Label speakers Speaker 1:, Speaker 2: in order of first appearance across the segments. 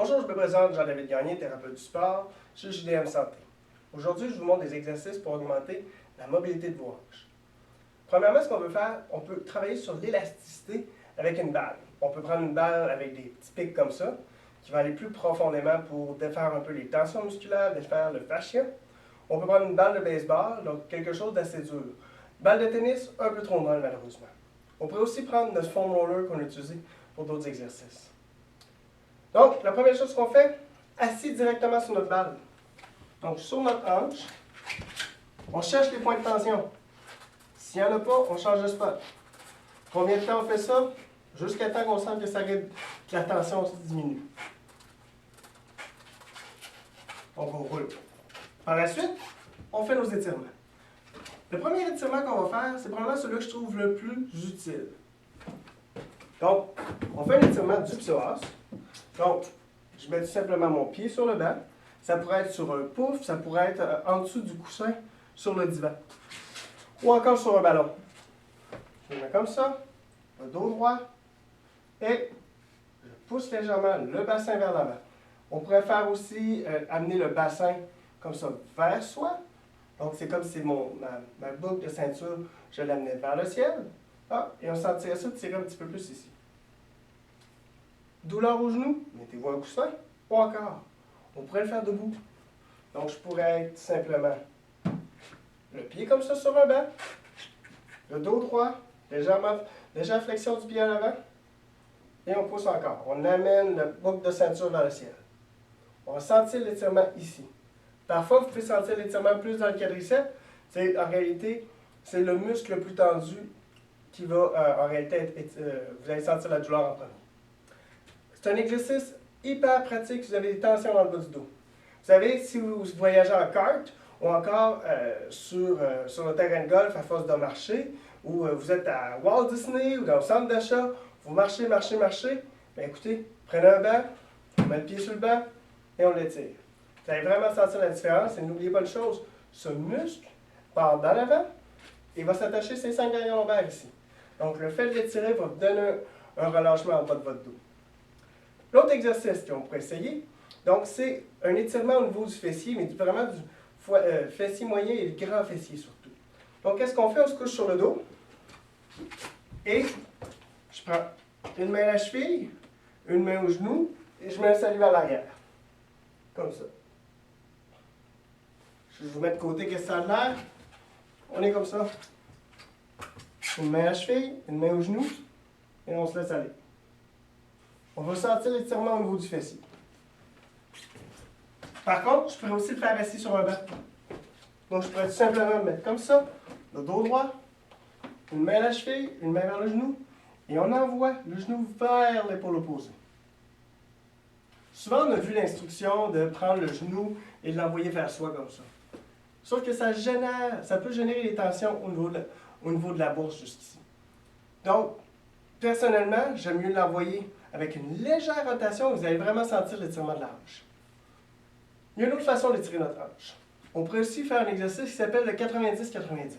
Speaker 1: Bonjour, je me présente Jean-David Gagné, thérapeute du sport chez JDM Santé. Aujourd'hui, je vous montre des exercices pour augmenter la mobilité de vos hanches. Premièrement, ce qu'on veut faire, on peut travailler sur l'élasticité avec une balle. On peut prendre une balle avec des petits pics comme ça, qui va aller plus profondément pour défaire un peu les tensions musculaires, défaire le fascia. On peut prendre une balle de baseball, donc quelque chose d'assez dur. Balle de tennis, un peu trop molle malheureusement. On pourrait aussi prendre notre foam roller qu'on a utilisé pour d'autres exercices. Donc, la première chose qu'on fait, assis directement sur notre balle. Donc, sur notre hanche, on cherche les points de tension. S'il n'y en a pas, on change de spot. Combien de temps on fait ça? Jusqu'à temps qu'on sente que la tension diminue. Donc, on roule. Par la suite, on fait nos étirements. Le premier étirement qu'on va faire, c'est probablement celui que je trouve le plus utile. Donc, on fait un étirement du psoas. Donc, je mets tout simplement mon pied sur le banc. Ça pourrait être sur un pouf, ça pourrait être en dessous du coussin sur le divan. Ou encore sur un ballon. Je le mets comme ça, le dos droit, et je pousse légèrement le bassin vers l'avant. On pourrait faire aussi amener le bassin comme ça vers soi. Donc, c'est comme si ma boucle de ceinture, je l'amenais vers le ciel. Ah, et on sentirait ça tirer un petit peu plus ici. Douleur au genou, mettez-vous un coussin, ou encore, on pourrait le faire debout. Donc, je pourrais être simplement le pied comme ça sur un banc, le dos droit, légère flexion du pied à l'avant, et on pousse encore. On amène la boucle de ceinture vers le ciel. On va sentir l'étirement ici. Parfois, vous pouvez sentir l'étirement plus dans le quadriceps. En réalité, c'est le muscle le plus tendu qui va, en réalité, vous allez sentir la douleur en premier. C'est un exercice hyper pratique si vous avez des tensions dans le bas du dos. Vous savez, si vous voyagez en kart ou encore sur le terrain de golf à force de marcher, ou vous êtes à Walt Disney ou dans le centre d'achat, vous marchez, bien écoutez, prenez un banc, on met le pied sur le banc et on l'étire. Vous allez vraiment sentir la différence et n'oubliez pas une chose, ce muscle part dans l'avant et va s'attacher ses 5 ganglions lombaires ici. Donc le fait de l'étirer va vous donner un relâchement en bas de votre dos. L'autre exercice qu'on pourrait essayer, donc c'est un étirement au niveau du fessier, mais vraiment du fessier moyen et le grand fessier surtout. Donc qu'est-ce qu'on fait? On se couche sur le dos et je prends une main à la cheville, une main au genou et je mets un salut à l'arrière. Comme ça. Je vous mets de côté qu'est-ce que ça a l'air. On est comme ça. Une main à la cheville, une main au genou et on se laisse aller. On va sentir l'étirement au niveau du fessier. Par contre, je pourrais aussi le faire assis sur un banc. Donc, je pourrais tout simplement me mettre comme ça, le dos droit, une main à la cheville, une main vers le genou, et on envoie le genou vers l'épaule opposée. Souvent, on a vu l'instruction de prendre le genou et de l'envoyer vers soi comme ça. Sauf que ça peut générer des tensions au niveau de la bourse jusqu'ici. Donc, personnellement, j'aime mieux l'envoyer avec une légère rotation, vous allez vraiment sentir l'étirement de la hanche. Il y a une autre façon d'étirer notre hanche. On pourrait aussi faire un exercice qui s'appelle le 90-90.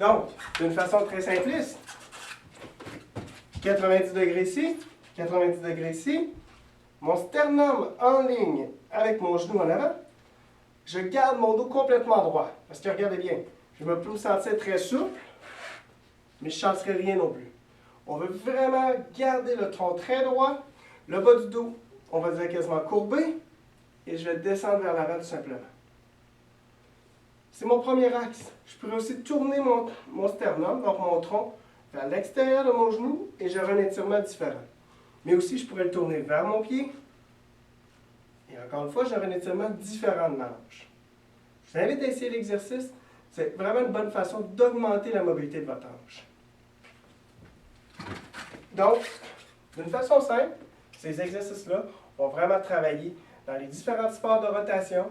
Speaker 1: Donc, d'une façon très simpliste, 90 degrés ici, 90 degrés ici, mon sternum en ligne avec mon genou en avant, je garde mon dos complètement droit. Parce que regardez bien, je peux me sentir très souple, mais je ne chancerai rien non plus. On veut vraiment garder le tronc très droit, le bas du dos, on va dire quasiment courbé, et je vais descendre vers l'avant tout simplement. C'est mon premier axe. Je pourrais aussi tourner mon sternum, donc mon tronc, vers l'extérieur de mon genou, et j'aurai un étirement différent. Mais aussi, je pourrais le tourner vers mon pied, et encore une fois, j'aurai un étirement différent de ma hanche. Je vous invite à essayer l'exercice. C'est vraiment une bonne façon d'augmenter la mobilité de votre hanche. Donc, d'une façon simple, ces exercices-là vont vraiment travailler dans les différents sports de rotation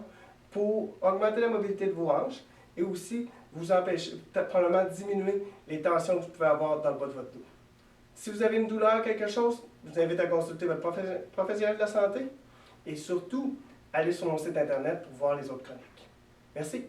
Speaker 1: pour augmenter la mobilité de vos hanches et aussi vous empêcher, probablement diminuer les tensions que vous pouvez avoir dans le bas de votre dos. Si vous avez une douleur, quelque chose, je vous invite à consulter votre professionnel de la santé et surtout, allez sur mon site internet pour voir les autres chroniques. Merci.